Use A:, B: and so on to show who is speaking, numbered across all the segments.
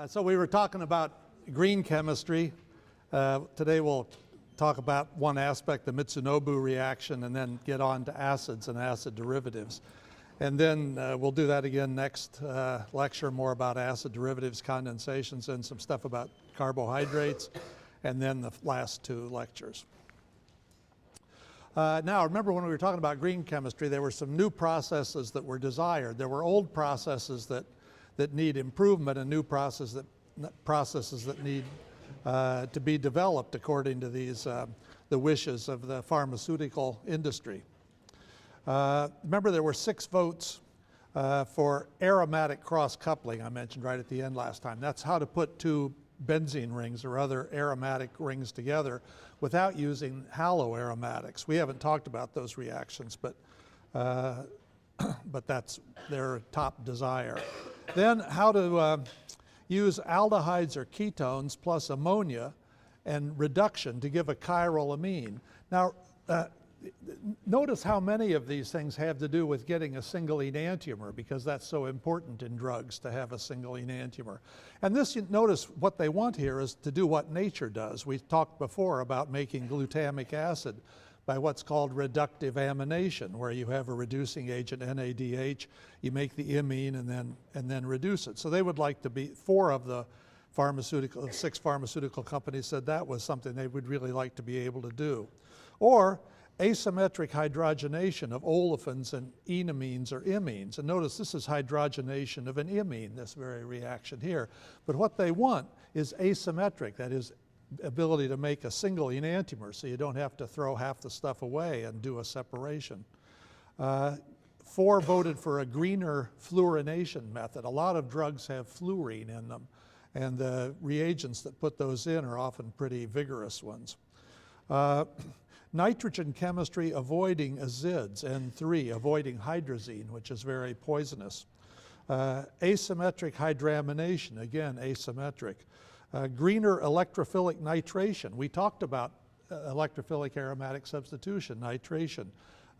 A: So we were talking about green chemistry. Today we'll talk about one aspect, the Mitsunobu reaction, and then get on to acids and acid derivatives. And then we'll do that again next lecture, more about acid derivatives, condensations, and some stuff about carbohydrates, and then the last two lectures. Now, remember when we were talking about green chemistry, there were some new processes that were desired. There were old processes that need improvement and new processes that need to be developed according to these the wishes of the pharmaceutical industry. Remember, there were 6 votes for aromatic cross-coupling I mentioned right at the end last time. That's how to put 2 benzene rings or other aromatic rings together without using haloaromatics. We haven't talked about those reactions, but that's their top desire. Then how to use aldehydes or ketones plus ammonia and reduction to give a chiral amine. Now, notice how many of these things have to do with getting a single enantiomer, because that's so important in drugs to have a single enantiomer. And this, notice what they want here is to do what nature does. We talked before about making glutamic acid by what's called reductive amination, where you have a reducing agent, NADH, you make the imine and then reduce it. So they would like to be, 4 of the 6 pharmaceutical companies said that was something they would really like to be able to do. Or asymmetric hydrogenation of olefins and enamines or imines. And notice this is hydrogenation of an imine, this very reaction here. But what they want is asymmetric, that is, ability to make a single enantiomer, so you don't have to throw half the stuff away and do a separation. 4 voted for a greener fluorination method. A lot of drugs have fluorine in them, and the reagents that put those in are often pretty vigorous ones. Nitrogen chemistry avoiding azids, and 3 avoiding hydrazine, which is very poisonous. Asymmetric hydramination, again asymmetric. Greener electrophilic nitration. We talked about electrophilic aromatic substitution, nitration,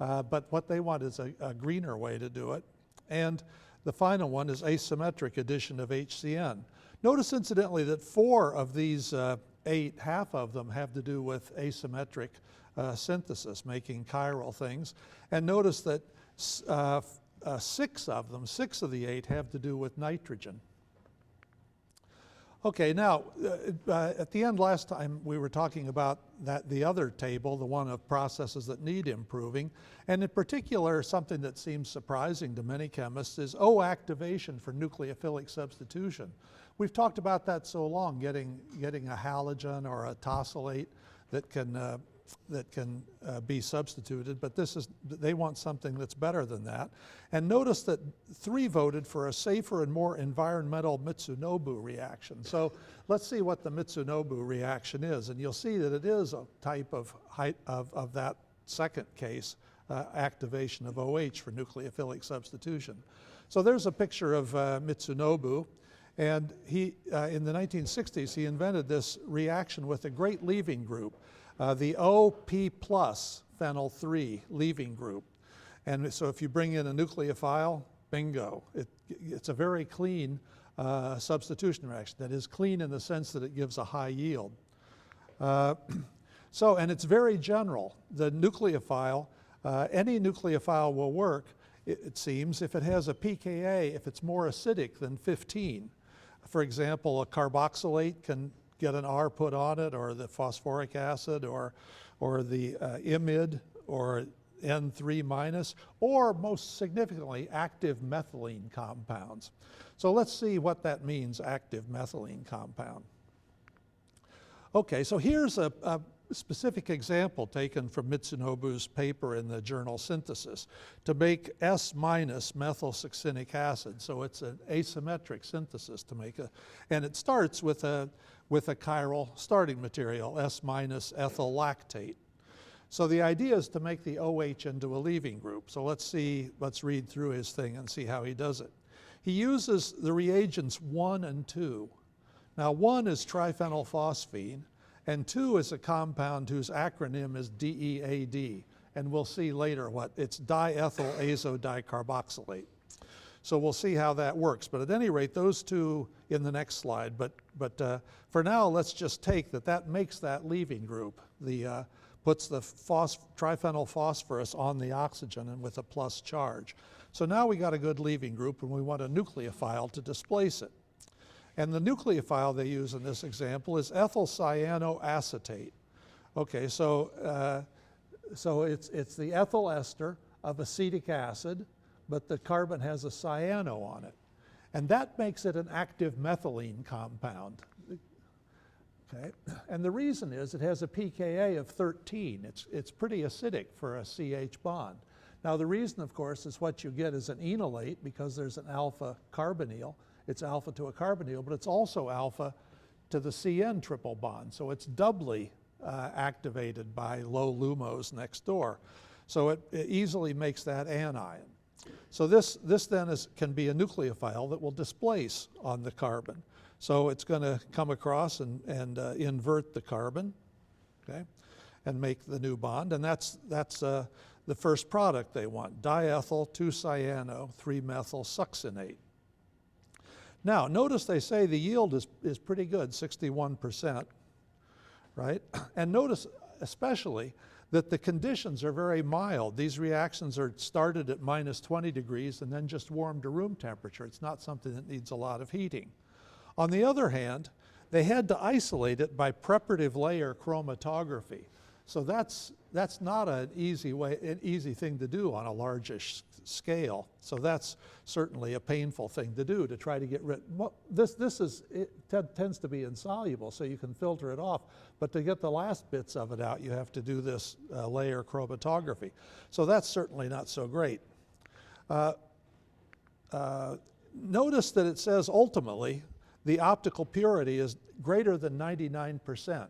A: but what they want is a greener way to do it. And the final one is asymmetric addition of HCN. Notice incidentally that 4 of these 8, half of them have to do with asymmetric synthesis, making chiral things. And notice that 6 of the 8 have to do with nitrogen. Okay, now, at the end last time we were talking about the other table, the one of processes that need improving, and in particular something that seems surprising to many chemists is O-activation for nucleophilic substitution. We've talked about that so long, getting a halogen or a tosylate that can be substituted, but they want something that's better than that. And notice that 3 voted for a safer and more environmental Mitsunobu reaction. So let's see what the Mitsunobu reaction is, and you'll see that it is a type of that second case, activation of OH for nucleophilic substitution. So there's a picture of Mitsunobu, and he, in the 1960s, he invented this reaction with a great leaving group. The OP plus phenyl 3 leaving group. And so if you bring in a nucleophile, bingo. It's a very clean substitution reaction. That is clean in the sense that it gives a high yield. And it's very general. The nucleophile, any nucleophile will work, it seems, if it has a pKa, if it's more acidic than 15. For example, a carboxylate can get an R put on it, or the phosphoric acid, or the imide, or N3 minus, or most significantly, active methylene compounds. So let's see what that means, active methylene compound. Okay, so here's a specific example taken from Mitsunobu's paper in the journal Synthesis to make S minus methylsuccinic acid. So it's an asymmetric synthesis to make and it starts with a chiral starting material, S minus ethyl lactate. So the idea is to make the OH into a leaving group. So let's read through his thing and see how he does it. He uses the reagents 1 and 2. Now 1 is triphenylphosphine, and 2 is a compound whose acronym is DEAD, and we'll see later what it's diethyl azodicarboxylate. So we'll see how that works. But at any rate, those two in the next slide. But for now, let's just take that makes that leaving group. Puts the triphenyl phosphorus on the oxygen and with a plus charge. So now we got a good leaving group, and we want a nucleophile to displace it. And the nucleophile they use in this example is ethyl cyanoacetate. Okay, so it's the ethyl ester of acetic acid, but the carbon has a cyano on it. And that makes it an active methylene compound. Okay, and the reason is it has a pKa of 13. It's pretty acidic for a CH bond. Now the reason, of course, is what you get is an enolate because there's an alpha carbonyl. It's alpha to a carbonyl, but it's also alpha to the CN triple bond. So it's doubly activated by low LUMOs next door. So it easily makes that anion. So this then can be a nucleophile that will displace on the carbon. So it's going to come across and invert the carbon, okay, and make the new bond. And that's the first product they want, diethyl 2-cyano 3-methyl succinate. Now, notice they say the yield is pretty good, 61%, right? And notice especially that the conditions are very mild. These reactions are started at minus 20 degrees and then just warmed to room temperature. It's not something that needs a lot of heating. On the other hand, they had to isolate it by preparative layer chromatography. So that's not an easy thing to do on a largish scale. So that's certainly a painful thing to do, to try to get rid. Well, tends to be insoluble, so you can filter it off. But to get the last bits of it out, you have to do this layer chromatography. So that's certainly not so great. Notice that it says ultimately the optical purity is greater than 99%,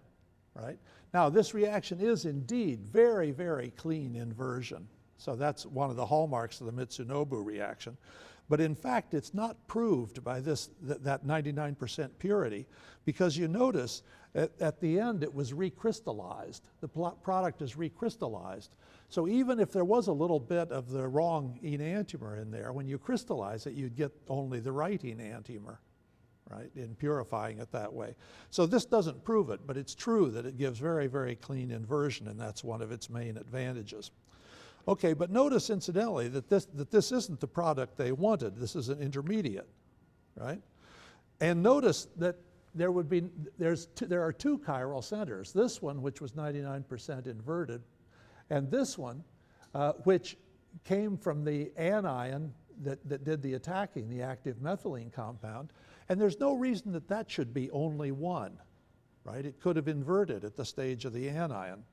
A: right? Now, this reaction is indeed very, very clean inversion. So that's one of the hallmarks of the Mitsunobu reaction. But in fact, it's not proved by that 99% purity, because you notice at the end it was recrystallized. The product is recrystallized. So even if there was a little bit of the wrong enantiomer in there, when you crystallize it, you'd get only the right enantiomer, right, in purifying it that way. So this doesn't prove it, but it's true that it gives very, very clean inversion, and that's one of its main advantages. Okay, but notice incidentally that this isn't the product they wanted. This is an intermediate, right? And notice that there are two chiral centers. This one, which was 99% inverted, and this one, which came from the anion that did the attacking, the active methylene compound. And there's no reason that should be only one, right? It could have inverted at the stage of the anion.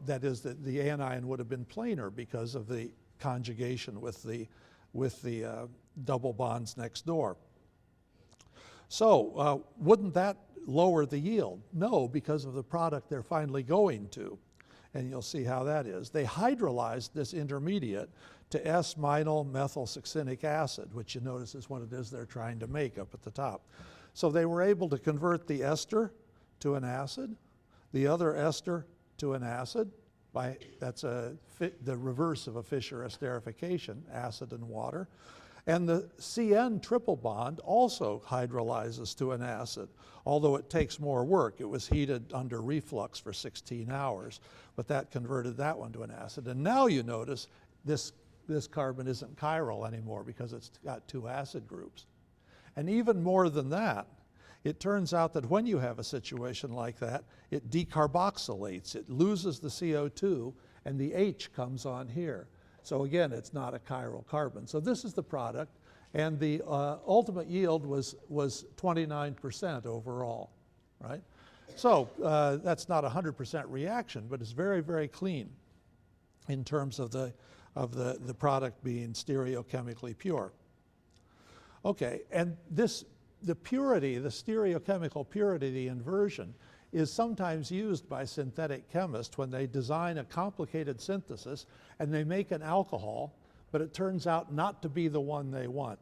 A: That is, the anion would have been planar because of the conjugation with the double bonds next door. So wouldn't that lower the yield? No, because of the product they're finally going to. And you'll see how that is. They hydrolyzed this intermediate to S-minyl methylsuccinic acid, which you notice is what it is they're trying to make up at the top. So they were able to convert the ester to an acid, the other ester to an acid. That's the reverse of a Fischer esterification, acid and water. And the CN triple bond also hydrolyzes to an acid, although it takes more work. It was heated under reflux for 16 hours, but that converted that one to an acid. And now you notice this carbon isn't chiral anymore because it's got two acid groups. And even more than that, it turns out that when you have a situation like that, it decarboxylates. It loses the CO2 and the H comes on here. So again, it's not a chiral carbon. So this is the product, and the ultimate yield was 29% overall, right? So that's not a 100% reaction, but it's very, very clean in terms of the product being stereochemically pure. Okay, and the purity, the stereochemical purity, the inversion, is sometimes used by synthetic chemists when they design a complicated synthesis and they make an alcohol, but it turns out not to be the one they want,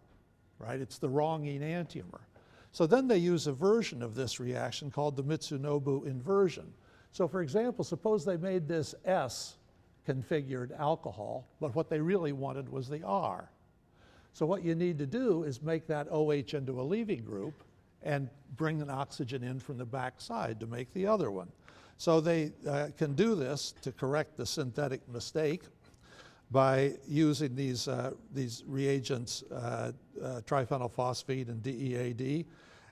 A: right? It's the wrong enantiomer. So then they use a version of this reaction called the Mitsunobu inversion. So for example, suppose they made this S configured alcohol, but what they really wanted was the R. So what you need to do is make that OH into a leaving group and bring an oxygen in from the back side to make the other one. So they can do this to correct the synthetic mistake by using these reagents, triphenylphosphine and DEAD,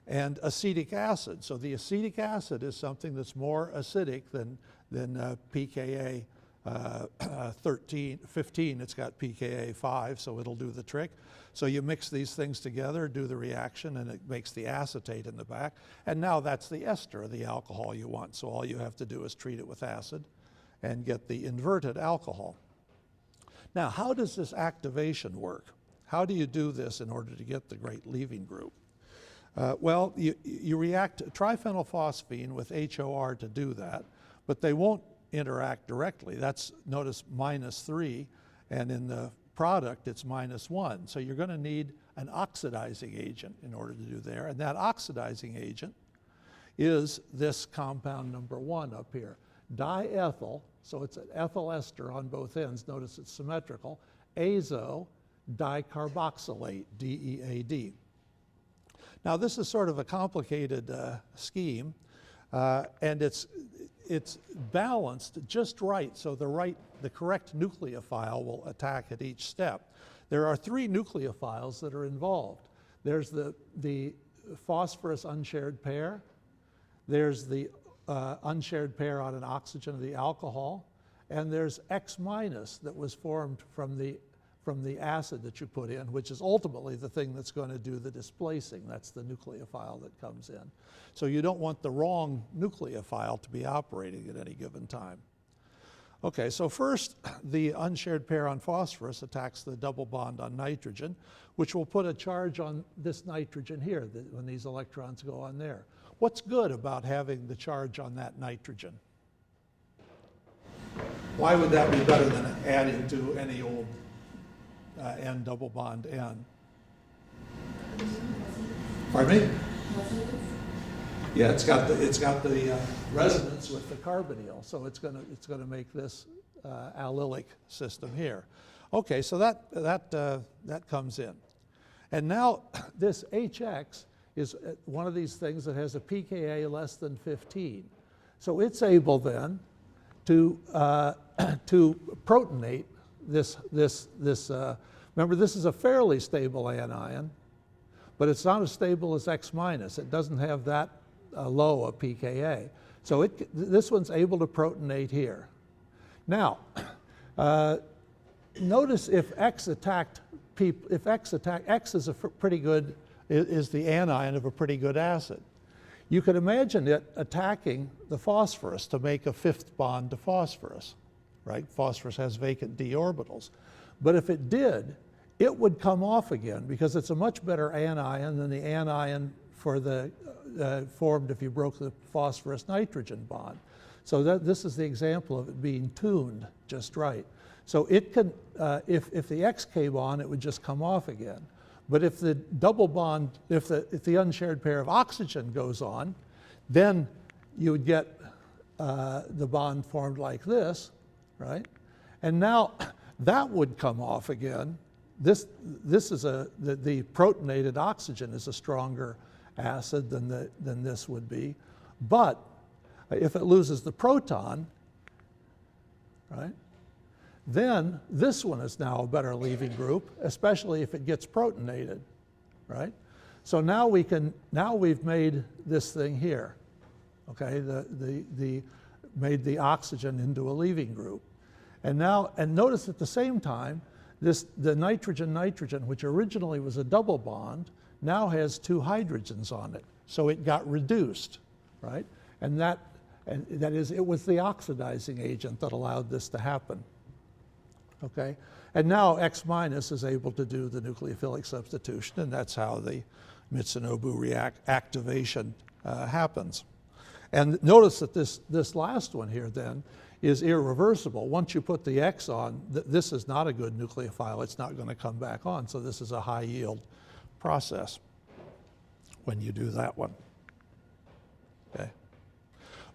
A: and acetic acid. So the acetic acid is something that's more acidic than pKa 15. It's got pKa 5, so it'll do the trick. So you mix these things together, do the reaction, and it makes the acetate in the back. And now that's the ester of the alcohol you want. So all you have to do is treat it with acid and get the inverted alcohol. Now, how does this activation work? How do you do this in order to get the great leaving group? Well, you react triphenylphosphine with HOR to do that, but they won't interact directly. That's, notice, -3, and in the product it's -1. So you're going to need an oxidizing agent in order to do there, and that oxidizing agent is this compound number 1 up here. Diethyl, so it's an ethyl ester on both ends, notice it's symmetrical, azo dicarboxylate, DEAD. Now this is sort of a complicated scheme, and it's balanced just right, so the correct nucleophile will attack at each step. There are 3 nucleophiles that are involved. There's the phosphorus unshared pair, there's the unshared pair on an oxygen of the alcohol, and there's X- that was formed from the acid that you put in, which is ultimately the thing that's going to do the displacing. That's the nucleophile that comes in. So you don't want the wrong nucleophile to be operating at any given time. Okay, so first the unshared pair on phosphorus attacks the double bond on nitrogen, which will put a charge on this nitrogen here when these electrons go on there. What's good about having the charge on that nitrogen? Why would that be better than adding to any old N double bond N? Pardon me? Yeah, it's got the resonance with the carbonyl, so it's going to make this allylic system here. Okay, so that comes in, and now this HX is one of these things that has a pKa less than 15, so it's able then to protonate this. Remember, this is a fairly stable anion, but it's not as stable as X-. It doesn't have that low a pKa. So this one's able to protonate here. Now, notice if X attacked, X is a pretty good, is the anion of a pretty good acid. You could imagine it attacking the phosphorus to make a 5th bond to phosphorus, right? Phosphorus has vacant d orbitals. But if it did, it would come off again because it's a much better anion than the anion for the formed if you broke the phosphorus-nitrogen bond. So this is the example of it being tuned just right. So it could, if the X came on, it would just come off again. But if the double bond, if the unshared pair of oxygen goes on, then you would get the bond formed like this, right? And now that would come off again. This is the protonated oxygen is a stronger acid than this would be. But if it loses the proton, right, then this one is now a better leaving group, especially if it gets protonated, right? So now we've made this thing here, okay? Made the oxygen into a leaving group. And notice at the same time, the nitrogen-nitrogen, which originally was a double bond, now has 2 hydrogens on it. So it got reduced, right? And that is, it was the oxidizing agent that allowed this to happen, okay? And now X- is able to do the nucleophilic substitution, and that's how the Mitsunobu activation happens. And notice that this last one here then is irreversible. Once you put the X on, this is not a good nucleophile. It's not going to come back on. So this is a high yield process when you do that one. Okay.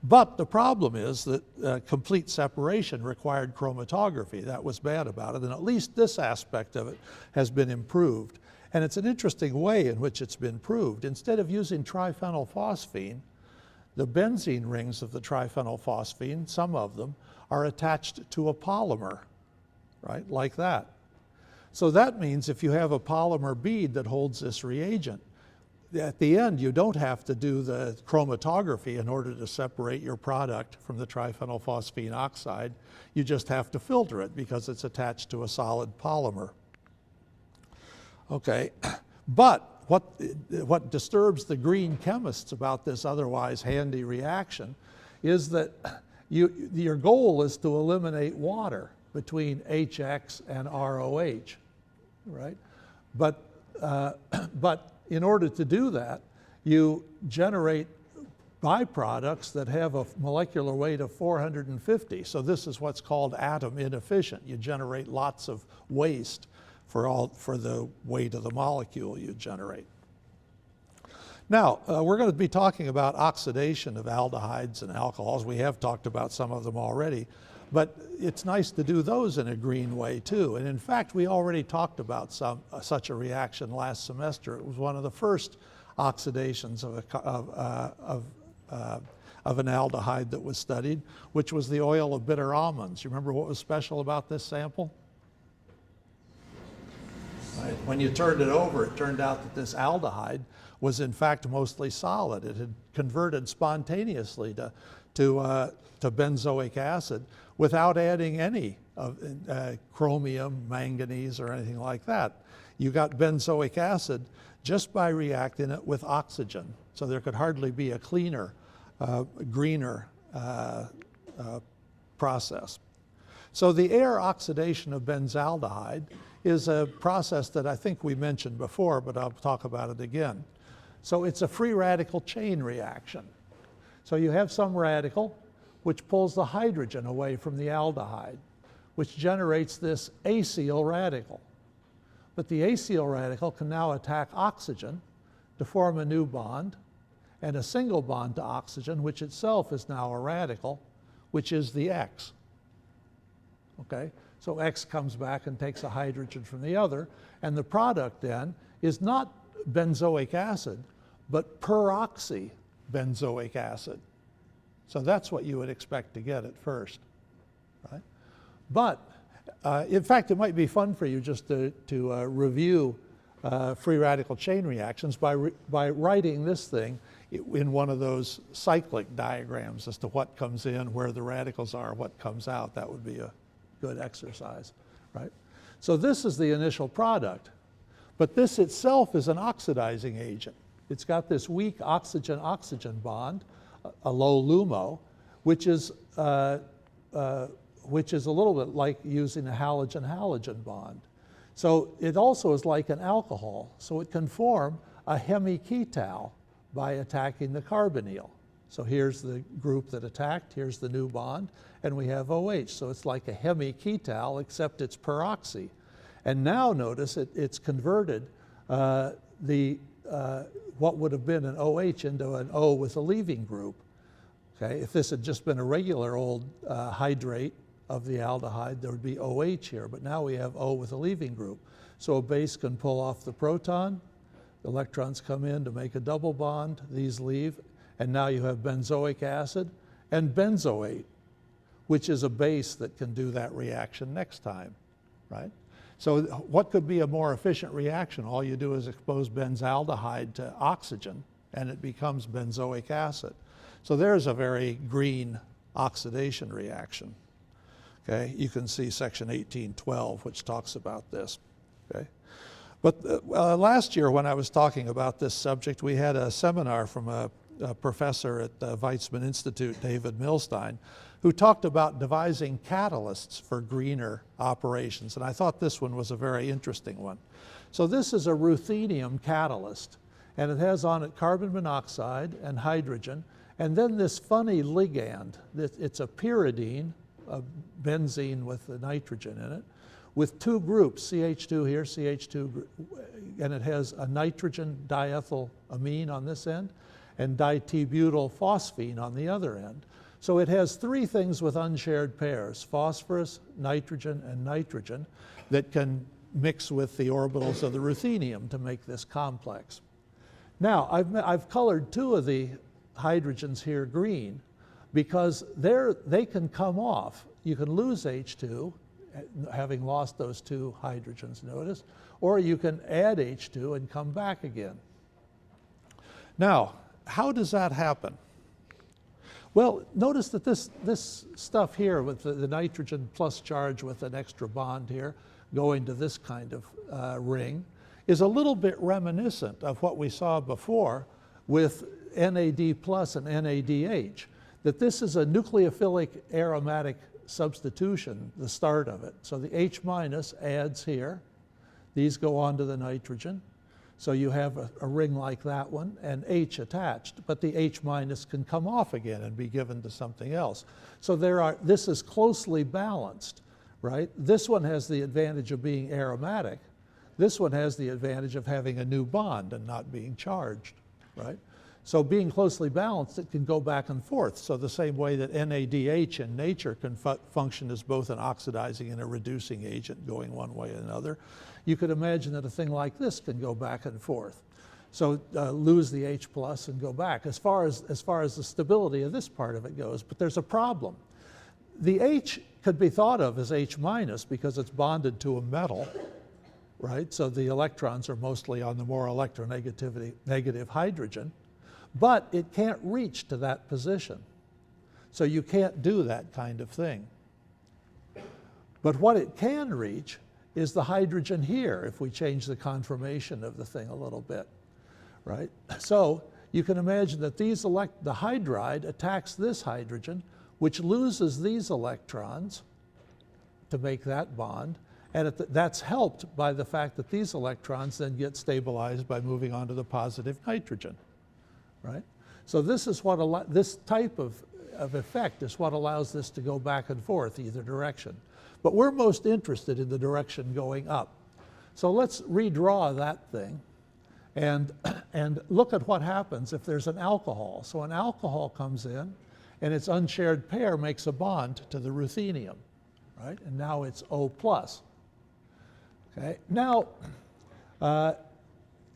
A: But the problem is that complete separation required chromatography. That was bad about it, and at least this aspect of it has been improved. And it's an interesting way in which it's been proved. Instead of using triphenylphosphine, the benzene rings of the triphenylphosphine, some of them, are attached to a polymer, right, like that. So that means if you have a polymer bead that holds this reagent, at the end you don't have to do the chromatography in order to separate your product from the triphenylphosphine oxide. You just have to filter it because it's attached to a solid polymer. Okay, but what disturbs the green chemists about this otherwise handy reaction is that your goal is to eliminate water between HX and ROH, right? But in order to do that, you generate byproducts that have a molecular weight of 450. So this is what's called atom inefficient. You generate lots of waste for the weight of the molecule you generate. Now, we're going to be talking about oxidation of aldehydes and alcohols. We have talked about some of them already, but it's nice to do those in a green way too. And in fact, we already talked about such a reaction last semester. It was one of the first oxidations of an aldehyde that was studied, which was the oil of bitter almonds. You remember what was special about this sample? Right. When you turned it over, it turned out that this aldehyde was in fact mostly solid. It had converted spontaneously to benzoic acid without adding any of chromium, manganese, or anything like that. You got benzoic acid just by reacting it with oxygen. So there could hardly be a cleaner, greener process. So the air oxidation of benzaldehyde is a process that I think we mentioned before, but I'll talk about it again. So it's a free radical chain reaction. So you have some radical which pulls the hydrogen away from the aldehyde, which generates this acyl radical. But the acyl radical can now attack oxygen to form a new bond, and a single bond to oxygen, which itself is now a radical, which is the X. Okay? So X comes back and takes a hydrogen from the other, and the product then is not benzoic acid, but peroxy benzoic acid. So that's what you would expect to get at first, right? But in fact, it might be fun for you just to review free radical chain reactions by writing this thing in one of those cyclic diagrams as to what comes in, where the radicals are, what comes out. That would be a good exercise, right? So this is the initial product, but this itself is an oxidizing agent. It's got this weak oxygen-oxygen bond, a low LUMO, which is a little bit like using a halogen-halogen bond. So it also is like an alcohol, so it can form a hemiketal by attacking the carbonyl. So here's the group that attacked, here's the new bond, and we have OH. So it's like a hemiketal, except it's peroxy. And now notice it's converted what would have been an OH into an O with a leaving group. Okay, if this had just been a regular old hydrate of the aldehyde, there would be OH here, but now we have O with a leaving group. So a base can pull off the proton, the electrons come in to make a double bond, these leave, and now you have benzoic acid and benzoate, which is a base that can do that reaction next time, right? So what could be a more efficient reaction? All you do is expose benzaldehyde to oxygen and it becomes benzoic acid. So there's a very green oxidation reaction. Okay, you can see section 1812, which talks about this. Okay, but last year when I was talking about this subject, we had a seminar from a professor at the Weizmann Institute, David Milstein, who talked about devising catalysts for greener operations. And I thought this one was a very interesting one. So this is a ruthenium catalyst, and it has on it carbon monoxide and hydrogen, and then this funny ligand. It's a pyridine, a benzene with the nitrogen in it, with two groups, CH2 here, CH2, and it has a nitrogen diethylamine on this end, and dibutyl phosphine on the other end. So it has three things with unshared pairs, phosphorus, nitrogen, and nitrogen, that can mix with the orbitals of the ruthenium to make this complex. Now, I've colored two of the hydrogens here green because they can come off. You can lose H2, having lost those two hydrogens, notice, or you can add H2 and come back again. Now, how does that happen? Well, notice that this stuff here with the nitrogen plus charge with an extra bond here going to this kind of ring is a little bit reminiscent of what we saw before with NAD plus and NADH, that this is a nucleophilic aromatic substitution, the start of it. So the H minus adds here. These go on to the nitrogen. So you have a ring like that one and H attached, but the H minus can come off again and be given to something else. So this is closely balanced, right? This one has the advantage of being aromatic. This one has the advantage of having a new bond and not being charged, right? So being closely balanced, it can go back and forth. So the same way that NADH in nature can function as both an oxidizing and a reducing agent going one way or another, you could imagine that a thing like this can go back and forth. So lose the H plus and go back as far as the stability of this part of it goes. But there's a problem. The H could be thought of as H minus because it's bonded to a metal, right? So the electrons are mostly on the more electronegative hydrogen. But it can't reach to that position. So you can't do that kind of thing. But what it can reach is the hydrogen here if we change the conformation of the thing a little bit, right? So you can imagine that the hydride attacks this hydrogen, which loses these electrons to make that bond. And that's helped by the fact that these electrons then get stabilized by moving on to the positive nitrogen. Right? So this is what this type of effect is what allows this to go back and forth either direction. But we're most interested in the direction going up. So let's redraw that thing and look at what happens if there's an alcohol. So an alcohol comes in and its unshared pair makes a bond to the ruthenium, right? And now it's O plus. Okay. Now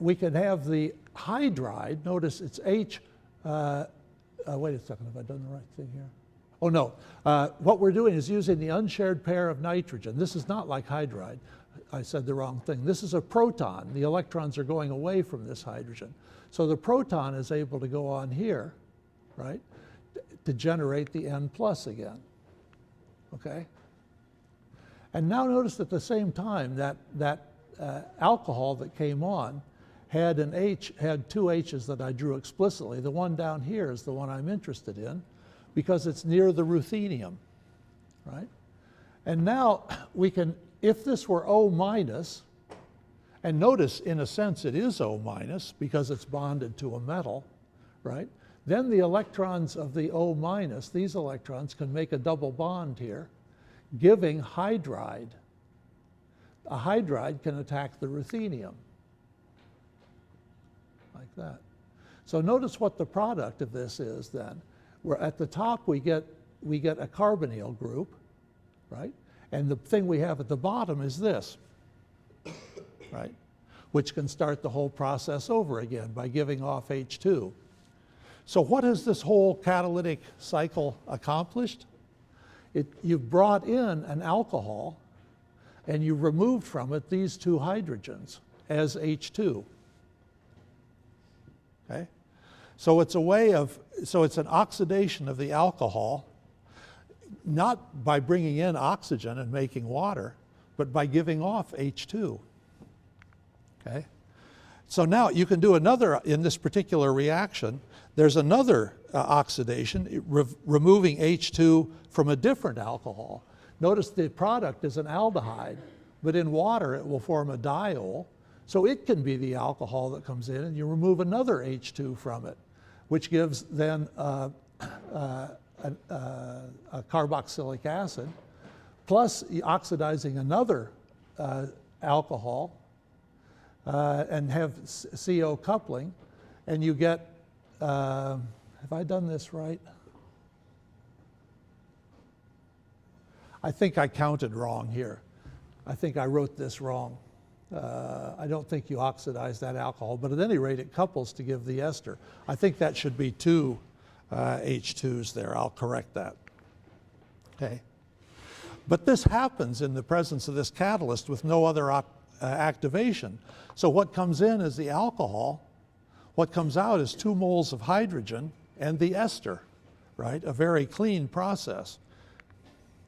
A: we can have the hydride, notice it's H, wait a second, have I done the right thing here? Oh no, what we're doing is using the unshared pair of nitrogen. This is not like hydride. I said the wrong thing. This is a proton. The electrons are going away from this hydrogen. So the proton is able to go on here, right, to generate the N plus again, okay? And now notice at the same time that alcohol that came on had two H's that I drew explicitly. The one down here is the one I'm interested in because it's near the ruthenium, right? And now we can, if this were O minus, and notice in a sense it is O minus because it's bonded to a metal, right? Then the electrons of the O minus, these electrons can make a double bond here, giving hydride. A hydride can attack the ruthenium. Like that. So notice what the product of this is then. Where at the top we get a carbonyl group, right? And the thing we have at the bottom is this, right? Which can start the whole process over again by giving off H2. So what has this whole catalytic cycle accomplished? You've brought in an alcohol and you removed from it these two hydrogens as H2. Okay? So it's it's an oxidation of the alcohol, not by bringing in oxygen and making water, but by giving off H2. Okay? So now you can do another, in this particular reaction, there's another oxidation, removing H2 from a different alcohol. Notice the product is an aldehyde, but in water it will form a diol. So it can be the alcohol that comes in, and you remove another H2 from it, which gives then a carboxylic acid, plus oxidizing another alcohol and have CO coupling, and you get have I done this right? I think I counted wrong here. I think I wrote this wrong. I don't think you oxidize that alcohol, but at any rate it couples to give the ester. I think that should be 2 H2s there. I'll correct that. Okay. But this happens in the presence of this catalyst with no other activation. So what comes in is the alcohol. What comes out is 2 moles of hydrogen and the ester, right? A very clean process.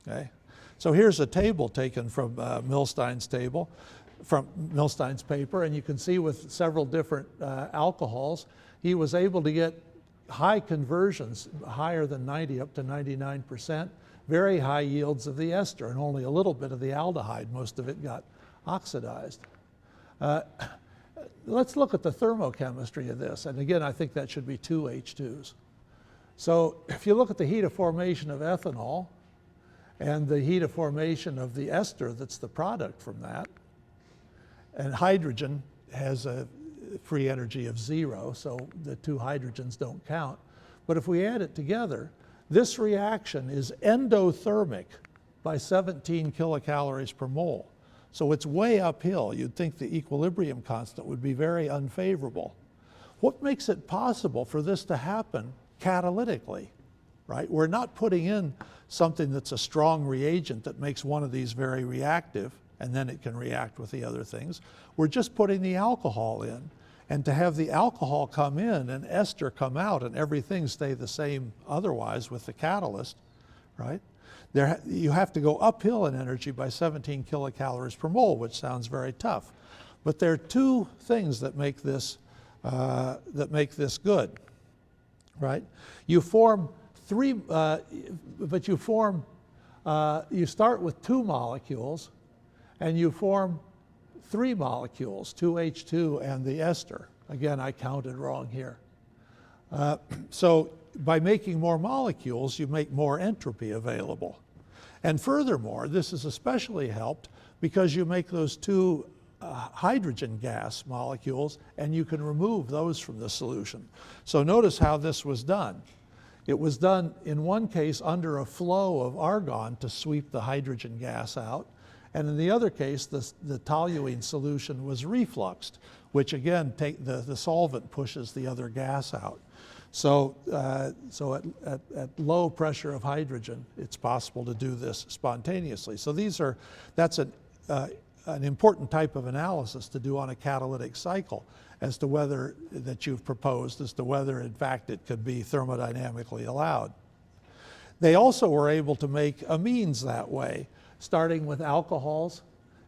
A: Okay. So here's a table taken from Milstein's table, from Milstein's paper, and you can see with several different alcohols, he was able to get high conversions, higher than 90, up to 99%, very high yields of the ester, and only a little bit of the aldehyde. Most of it got oxidized. Let's look at the thermochemistry of this, and again, I think that should be 2 H2s. So if you look at the heat of formation of ethanol, and the heat of formation of the ester that's the product from that, and hydrogen has a free energy of 0, so the 2 hydrogens don't count. But if we add it together, this reaction is endothermic by 17 kilocalories per mole. So it's way uphill. You'd think the equilibrium constant would be very unfavorable. What makes it possible for this to happen catalytically, right? We're not putting in something that's a strong reagent that makes one of these very reactive, and then it can react with the other things. We're just putting the alcohol in. And to have the alcohol come in and ester come out and everything stay the same otherwise with the catalyst, right? You have to go uphill in energy by 17 kilocalories per mole, which sounds very tough. But there are 2 things that make this good, right? You form 3, but you start with 2 molecules, and you form 3 molecules, 2H2 and the ester. Again, I counted wrong here. So by making more molecules, you make more entropy available. And furthermore, this is especially helped because you make those 2 hydrogen gas molecules, and you can remove those from the solution. So notice how this was done. It was done in one case under a flow of argon to sweep the hydrogen gas out. And in the other case, the toluene solution was refluxed, which again, the solvent pushes the other gas out. So, at low pressure of hydrogen, it's possible to do this spontaneously. So that's an important type of analysis to do on a catalytic cycle as to whether, that you've proposed, as to whether in fact it could be thermodynamically allowed. They also were able to make amines that way, starting with alcohols,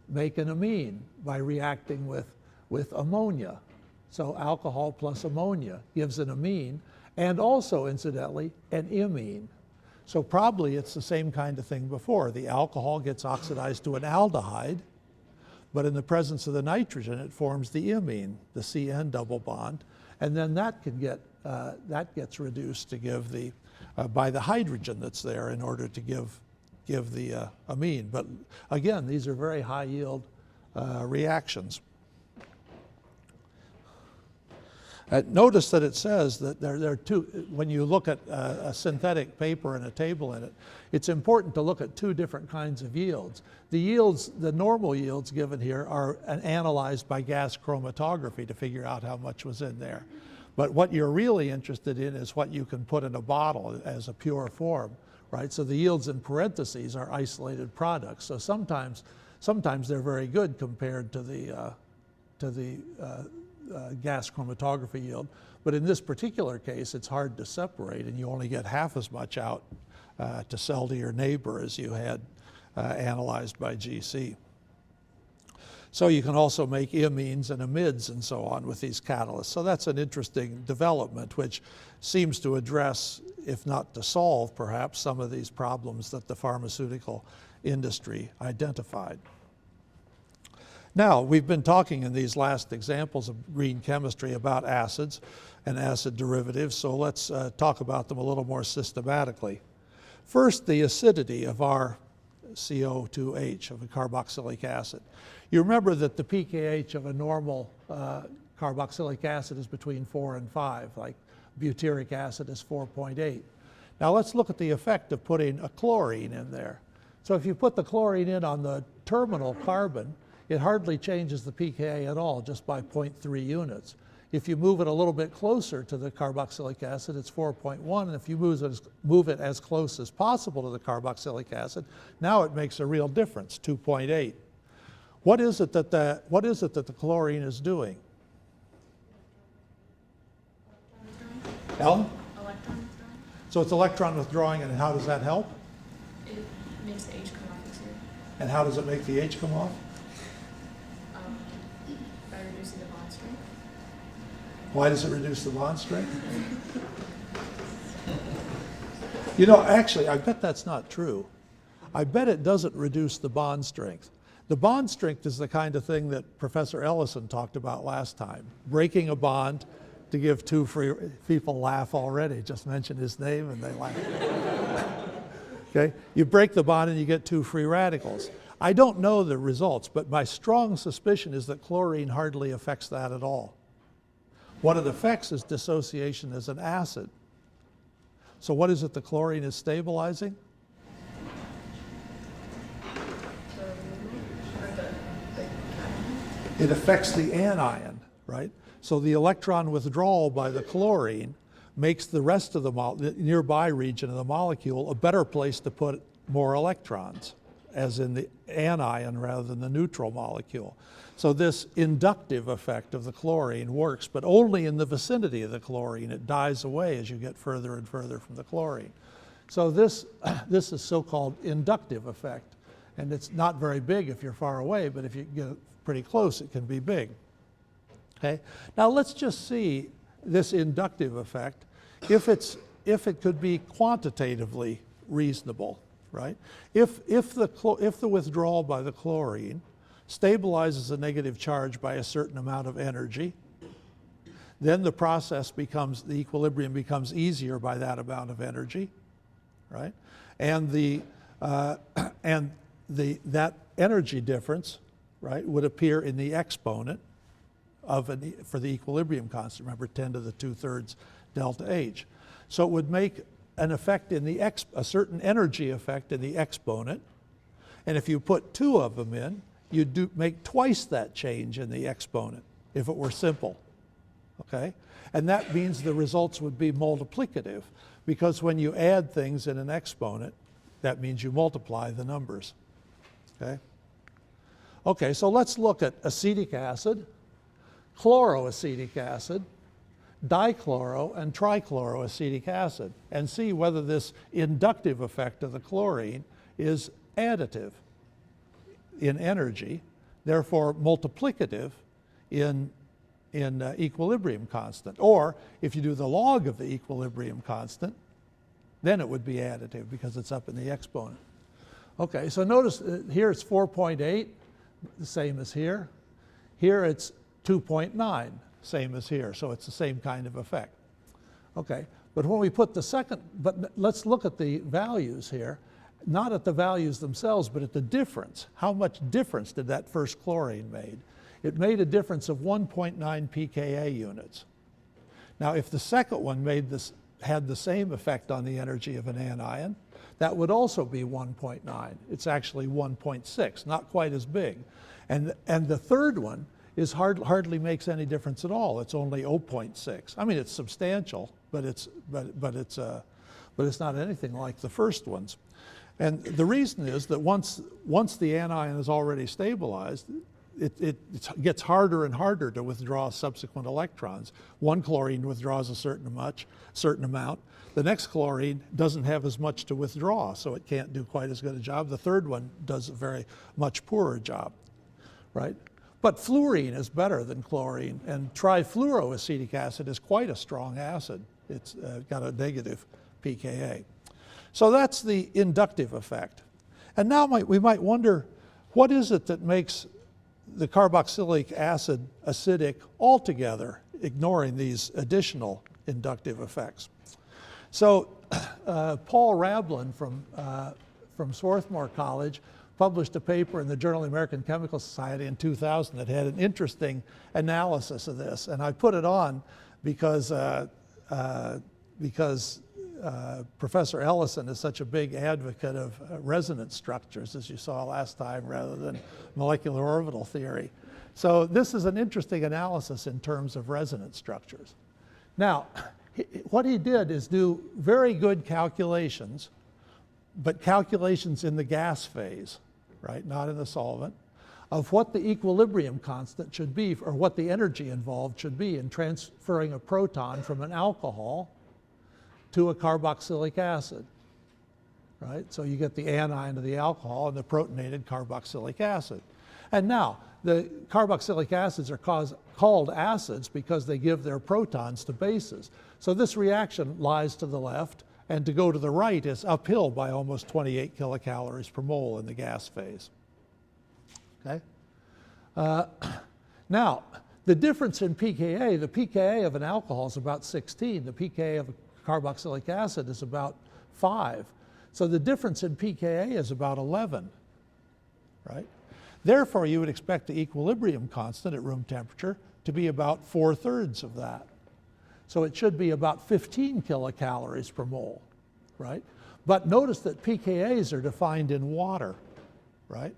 A: make an amine by reacting with ammonia. So alcohol plus ammonia gives an amine, and also, incidentally, an imine. So probably it's the same kind of thing before. The alcohol gets oxidized to an aldehyde, but in the presence of the nitrogen, it forms the imine, the CN double bond, and then that gets reduced to give by the hydrogen that's there in order to give the amine. But again, these are very high yield reactions. Notice that it says that there are 2, when you look at a synthetic paper and a table in it, it's important to look at 2 different kinds of yields. The yields, the normal yields given here are analyzed by gas chromatography to figure out how much was in there. But what you're really interested in is what you can put in a bottle as a pure form, right? So the yields in parentheses are isolated products. So sometimes they're very good compared to the gas chromatography yield. But in this particular case, it's hard to separate, and you only get half as much out to sell to your neighbor as you had analyzed by GC. So you can also make imines and amides and so on with these catalysts. So that's an interesting development which seems to address, if not to solve perhaps, some of these problems that the pharmaceutical industry identified. Now, we've been talking in these last examples of green chemistry about acids and acid derivatives, so let's talk about them a little more systematically. First, the acidity of our CO2H, of a carboxylic acid. You remember that the pKh of a normal carboxylic acid is between 4 and 5, like butyric acid is 4.8. Now let's look at the effect of putting a chlorine in there. So if you put the chlorine in on the terminal carbon, it hardly changes the pKa at all, just by 0.3 units. If you move it a little bit closer to the carboxylic acid, it's 4.1, and if you move it as close as possible to the carboxylic acid, now it makes a real difference, 2.8. What is it that the chlorine is doing? Ellen?
B: Electron withdrawing.
A: So it's electron withdrawing, and how does that help?
B: It makes the H come off easier.
A: And how does it make the H come off?
B: By reducing the bond strength.
A: Why does it reduce the bond strength? You know, actually, I bet that's not true. I bet it doesn't reduce the bond strength. The bond strength is the kind of thing that Professor Ellison talked about last time. Breaking a bond to give two free, people laugh already, just mention his name and they laugh. Okay, you break the bond and you get two free radicals. I don't know the results, but my strong suspicion is that chlorine hardly affects that at all. What it affects is dissociation as an acid. So what is it the chlorine is stabilizing? It affects the anion, right? So the electron withdrawal by the chlorine makes the rest of the nearby region of the molecule a better place to put more electrons, as in the anion rather than the neutral molecule. So this inductive effect of the chlorine works, but only in the vicinity of the chlorine. It dies away as you get further and further from the chlorine. So this is so-called inductive effect. And it's not very big if you're far away, but if you get pretty close, it can be big. Okay? Now let's just see this inductive effect, if it could be quantitatively reasonable, right? If the withdrawal by the chlorine stabilizes a negative charge by a certain amount of energy, then the process becomes, the equilibrium becomes easier by that amount of energy, right? And that energy difference, right, would appear in the exponent for the equilibrium constant. Remember, 10 to the 2/3 delta H. So it would make an effect in a certain energy effect in the exponent. And if you put two of them in, you'd make twice that change in the exponent if it were simple. Okay? And that means the results would be multiplicative, because when you add things in an exponent, that means you multiply the numbers. Okay? Okay, so let's look at acetic acid, chloroacetic acid, dichloro and trichloroacetic acid, and see whether this inductive effect of the chlorine is additive in energy, therefore multiplicative in equilibrium constant. Or if you do the log of the equilibrium constant, then it would be additive because it's up in the exponent. Okay, so notice here it's 4.8, the same as here. Here it's 2.9, same as here, so it's the same kind of effect. Okay, but when we put the second, but let's look at the values here, not at the values themselves, but at the difference. How much difference did that first chlorine made? It made a difference of 1.9 pKa units. Now, if the second one had the same effect on the energy of an anion, that would also be 1.9. It's actually 1.6, not quite as big. And the third one hardly makes any difference at all. It's only 0.6. I mean, it's substantial, but it's not anything like the first ones. And the reason is that once the anion is already stabilized, it gets harder and harder to withdraw subsequent electrons. One chlorine withdraws a certain amount. The next chlorine doesn't have as much to withdraw, so it can't do quite as good a job. The third one does a very much poorer job, right? But fluorine is better than chlorine, and trifluoroacetic acid is quite a strong acid. It's got a negative pKa. So that's the inductive effect. And now we might wonder, what is it that makes the carboxylic acid acidic altogether, ignoring these additional inductive effects? So Paul Rablin from Swarthmore College published a paper in the Journal of the American Chemical Society in 2000 that had an interesting analysis of this. And I put it on because because Professor Ellison is such a big advocate of resonance structures, as you saw last time, rather than molecular orbital theory. So this is an interesting analysis in terms of resonance structures. Now, what he did is do very good calculations, but calculations in the gas phase, right, not in the solvent, of what the equilibrium constant should be, or what the energy involved should be in transferring a proton from an alcohol to a carboxylic acid, right? So you get the anion of the alcohol and the protonated carboxylic acid. And now, the carboxylic acids are called acids because they give their protons to bases. So this reaction lies to the left, and to go to the right is uphill by almost 28 kilocalories per mole in the gas phase. Okay? Now, the difference in pKa, the pKa of an alcohol is about 16. The pKa of a carboxylic acid is about 5. So the difference in pKa is about 11, right? Therefore, you would expect the equilibrium constant at room temperature to be about 4/3 of that. So it should be about 15 kilocalories per mole, right? But notice that pKa's are defined in water, right?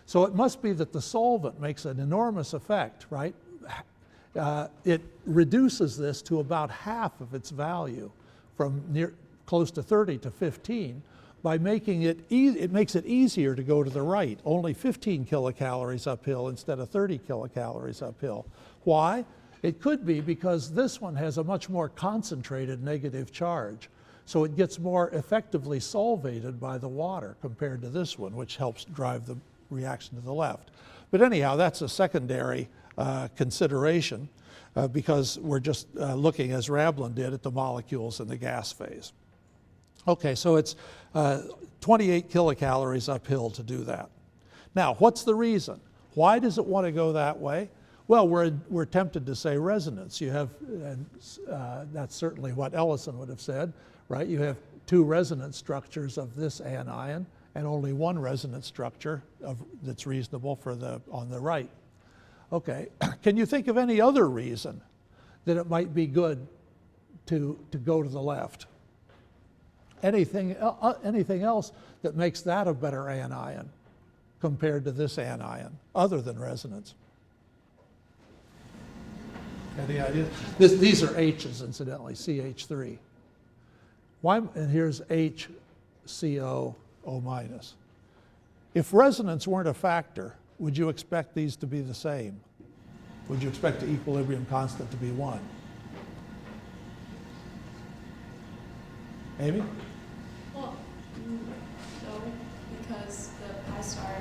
A: So it must be that the solvent makes an enormous effect, right? It reduces this to about half of its value, from close to 30 to 15, by making it it makes it easier to go to the right, only 15 kilocalories uphill instead of 30 kilocalories uphill. Why? It could be because this one has a much more concentrated negative charge, so it gets more effectively solvated by the water compared to this one, which helps drive the reaction to the left. But anyhow, that's a secondary consideration because we're just looking, as Rablin did, at the molecules in the gas phase. Okay, so it's 28 kilocalories uphill to do that. Now, what's the reason? Why does it want to go that way? Well, we're tempted to say resonance. You have, and that's certainly what Ellison would have said, right? You have two resonance structures of this anion and only one resonance structure that's reasonable for on the right. Okay, can you think of any other reason that it might be good to go to the left? Anything else that makes that a better anion compared to this anion, other than resonance? Any ideas? These are H's, incidentally, CH3. Why? And here's HCO minus. If resonance weren't a factor, would you expect these to be the same? Would you expect the equilibrium constant to be 1? Amy?
B: Well, no, because the pi star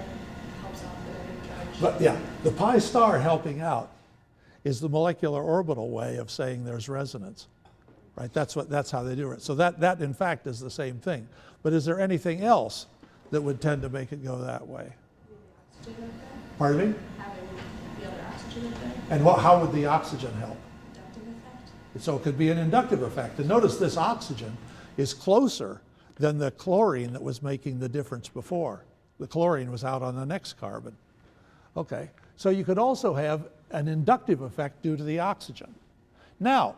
B: helps out the negative charge.
A: But yeah, the pi star helping out is the molecular orbital way of saying there's resonance, right? That's how they do it. So that in fact is the same thing. But is there anything else that would tend to make it go that way?
B: Oxygen up there,
A: Pardon me?
B: having the other oxygen up there,
A: And how would the oxygen help?
B: inductive effect.
A: So it could be an inductive effect. And notice this oxygen is closer than the chlorine that was making the difference before. The chlorine was out on the next carbon. Okay, so you could also have an inductive effect due to the oxygen. Now,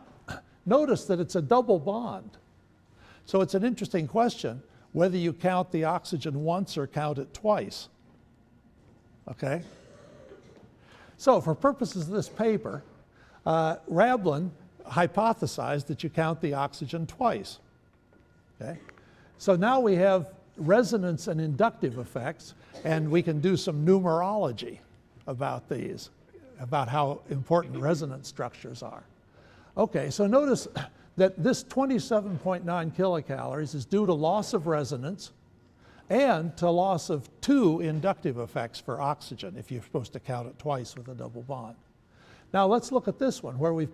A: notice that it's a double bond. So it's an interesting question whether you count the oxygen once or count it twice. Okay? So for purposes of this paper, Rablin hypothesized that you count the oxygen twice. Okay? So now we have resonance and inductive effects, and we can do some numerology about these, about how important resonance structures are. Okay, so notice that this 27.9 kilocalories is due to loss of resonance and to loss of 2 inductive effects for oxygen, if you're supposed to count it twice with a double bond. Now let's look at this one, where we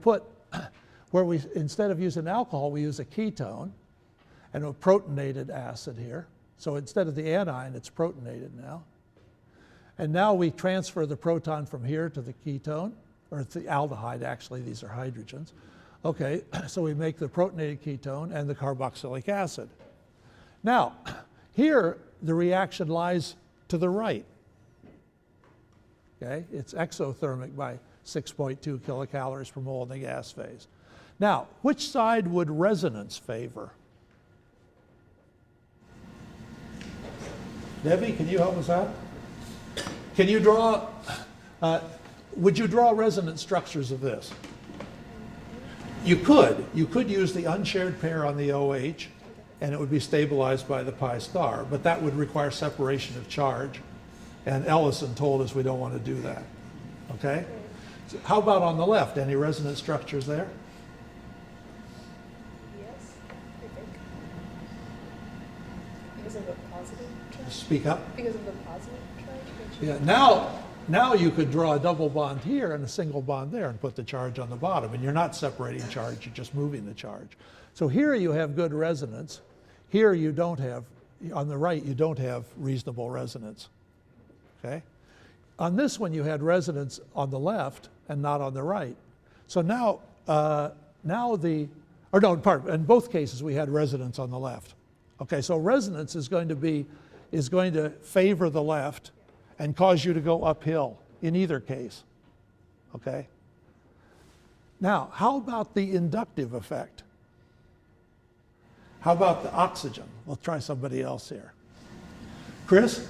A: instead of using alcohol, we use a ketone and a protonated acid here. So instead of the anion, it's protonated now. And now we transfer the proton from here to the ketone, or the aldehyde, actually, these are hydrogens. Okay, so we make the protonated ketone and the carboxylic acid. Now, here the reaction lies to the right. Okay, it's exothermic by 6.2 kilocalories per mole in the gas phase. Now, which side would resonance favor? Debbie, can you help us out? Can you draw, would you draw resonance structures of this? You could. You could use the unshared pair on the OH, and it would be stabilized by the pi star, but that would require separation of charge, and Ellison told us we don't want to do that. Okay? So how about on the left? Any resonance structures there?
C: Yes, I think. Because of the positive charge?
A: Speak up.
C: Because of the positive charge?
A: Yeah, now you could draw a double bond here and a single bond there and put the charge on the bottom, and you're not separating charge, you're just moving the charge. So here you have good resonance. Here you don't have, on the right, you don't have reasonable resonance. Okay? On this one, you had resonance on the left and not on the right. So now, in both cases we had resonance on the left. Okay, so resonance is going to favor the left and cause you to go uphill in either case. Okay? Now, how about the inductive effect? How about the oxygen? We'll try somebody else here. Chris,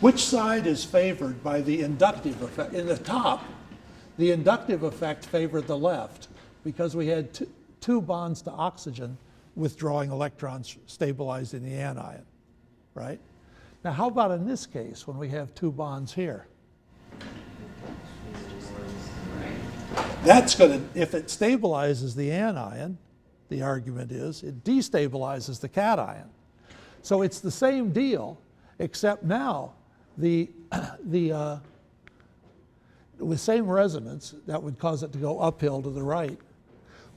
A: which side is favored by the inductive effect? In the top, the inductive effect favored the left because we had two bonds to oxygen withdrawing electrons stabilizing the anion, right? Now, how about in this case when we have two bonds here? That's going to, if it stabilizes the anion, the argument is, it destabilizes the cation. So it's the same deal, except now with same resonance, that would cause it to go uphill to the right.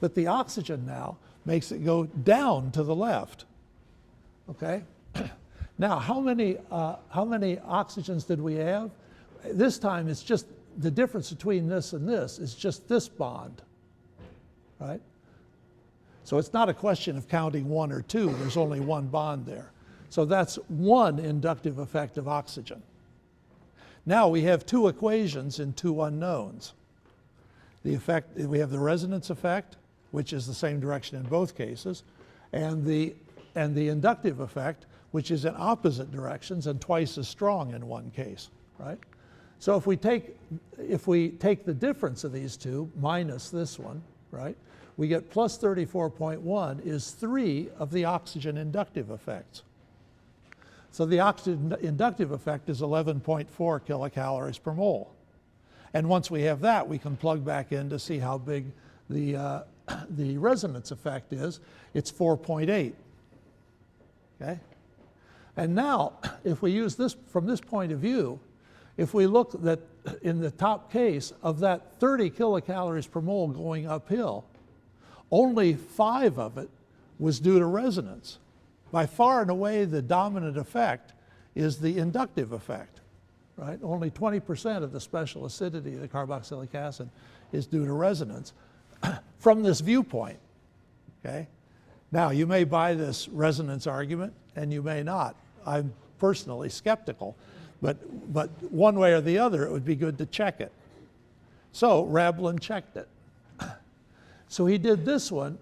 A: But the oxygen now makes it go down to the left. Okay? Now, how many oxygens did we have? This time it's just the difference between this and this is just this bond, right? So it's not a question of counting one or two, there's only one bond there. So that's one inductive effect of oxygen. Now we have two equations in two unknowns. The effect, we have the resonance effect, which is the same direction in both cases, and the inductive effect, which is in opposite directions and twice as strong in one case, right? So if we take the difference of these two minus this one, right, we get plus 34.1 is 3 of the oxygen inductive effects. So the oxygen inductive effect is 11.4 kilocalories per mole. And once we have that, we can plug back in to see how big the resonance effect is. It's 4.8. Okay? And now, if we use this from this point of view, if we look that in the top case of that 30 kilocalories per mole going uphill, only 5 of it was due to resonance. By far and away, the dominant effect is the inductive effect, right? Only 20% of the special acidity of the carboxylic acid is due to resonance from this viewpoint, okay? Now, you may buy this resonance argument, and you may not. I'm personally skeptical, but one way or the other, it would be good to check it. So Rablin checked it. So he did this one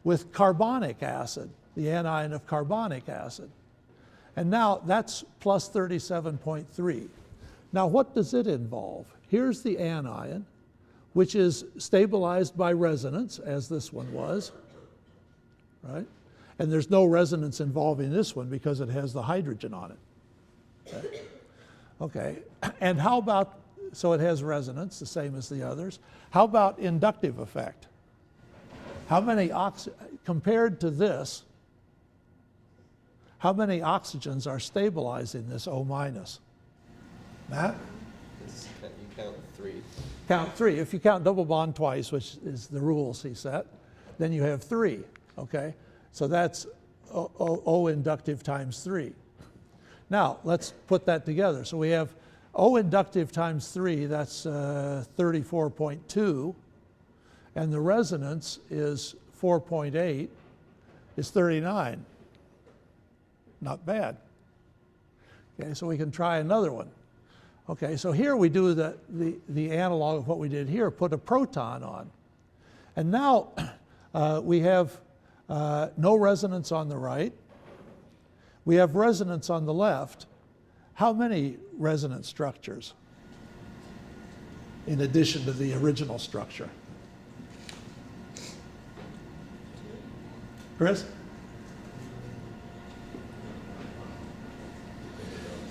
A: with carbonic acid, the anion of carbonic acid. And now that's plus 37.3. Now what does it involve? Here's the anion, which is stabilized by resonance, as this one was, right? And there's no resonance involving this one because it has the hydrogen on it. Okay, and how about, so it has resonance, the same as the others. How about inductive effect? How many, compared to this, how many oxygens are stabilizing this O minus? Matt?
D: You count 3.
A: Count 3. If you count double bond twice, which is the rules he set, then you have 3, okay? So that's O inductive times 3. Now, let's put that together. So we have O inductive times 3, that's 34.2, and the resonance is 4.8, is 39. Not bad. Okay, so we can try another one. Okay, so here we do the analog of what we did here, put a proton on. And now we have no resonance on the right. We have resonance on the left. How many resonance structures in addition to the original structure? Chris?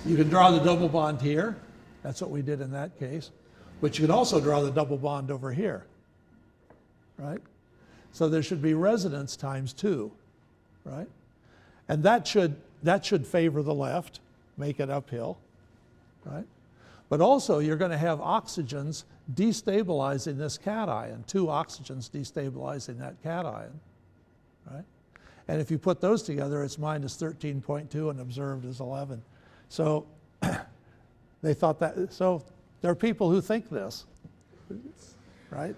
A: You can draw the double bond here. That's what we did in that case. But you can also draw the double bond over here, right? So there should be resonance times 2, right? And that should favor the left, make it uphill, right? But also you're going to have oxygens destabilizing this cation, 2 oxygens destabilizing that cation, right? And if you put those together, it's minus 13.2 and observed is 11. So they thought that, so there are people who think this, right?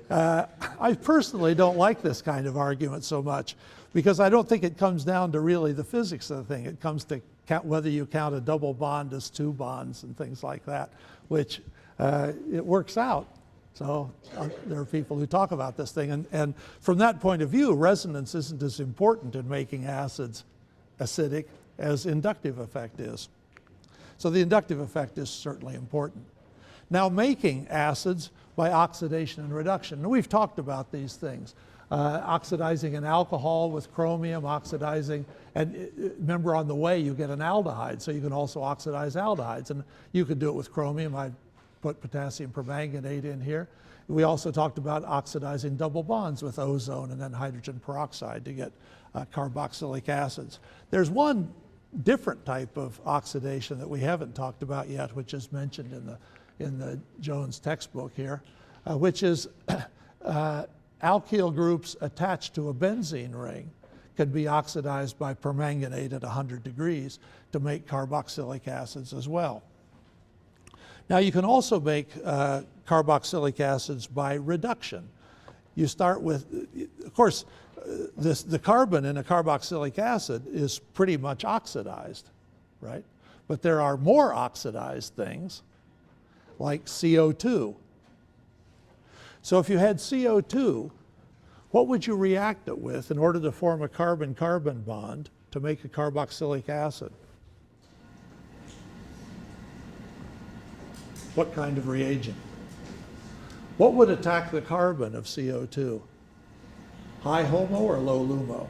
A: I personally don't like this kind of argument so much because I don't think it comes down to really the physics of the thing. It comes to whether you count a double bond as 2 bonds and things like that, which it works out. So there are people who talk about this thing. And from that point of view, resonance isn't as important in making acids acidic as inductive effect is. So the inductive effect is certainly important. Now making acids by oxidation and reduction. And we've talked about these things. Oxidizing an alcohol with chromium, oxidizing, and remember on the way you get an aldehyde, so you can also oxidize aldehydes. And you could do it with chromium. I put potassium permanganate in here. We also talked about oxidizing double bonds with ozone and then hydrogen peroxide to get carboxylic acids. There's one different type of oxidation that we haven't talked about yet, which is mentioned in the Jones textbook here, which is alkyl groups attached to a benzene ring can be oxidized by permanganate at 100 degrees to make carboxylic acids as well. Now you can also make carboxylic acids by reduction. You start with, of course, the carbon in a carboxylic acid is pretty much oxidized, right? But there are more oxidized things like CO2. So if you had CO2, what would you react it with in order to form a carbon-carbon bond to make a carboxylic acid? What kind of reagent? What would attack the carbon of CO2? High HOMO or low LUMO?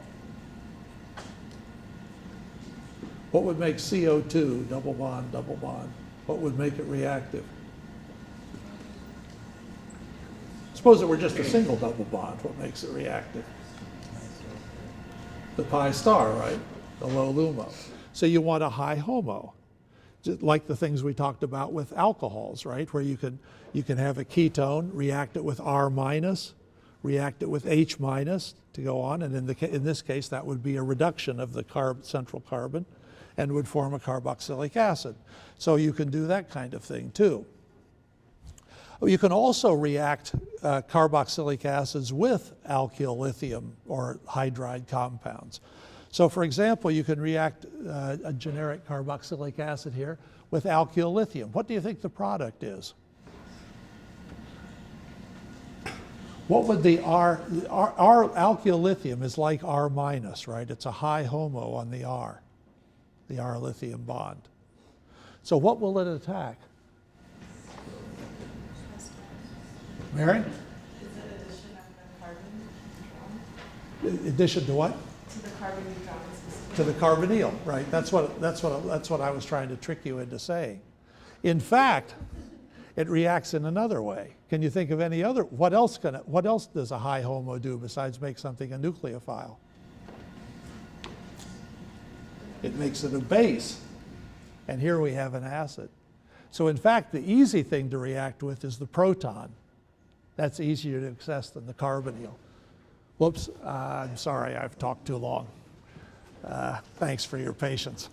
A: What would make CO2 double bond, double bond? What would make it reactive? Suppose it were just a single double bond, what makes it reactive? The pi star, right? The low LUMO. So you want a high HOMO, just like the things we talked about with alcohols, right? Where you can have a ketone, react it with R minus, react it with H minus to go on, and in this case that would be a reduction of the central carbon and would form a carboxylic acid. So you can do that kind of thing too. You can also react carboxylic acids with alkyl lithium or hydride compounds. So for example, you can react a generic carboxylic acid here with alkyl lithium. What do you think the product is? What would the R alkyl lithium is like R minus, right? It's a high HOMO on the R lithium bond. So what will it attack? Mary?
B: Is it addition of the carbon neutron?
A: Addition to what?
B: To the carbon neutron specifically.
A: To the carbonyl, right? That's what I was trying to trick you into saying. In fact, it reacts in another way. Can you think of any other? What else does a high HOMO do besides make something a nucleophile? It makes it a base, and here we have an acid. So in fact, the easy thing to react with is the proton. That's easier to access than the carbonyl. Whoops, I'm sorry, I've talked too long. Thanks for your patience.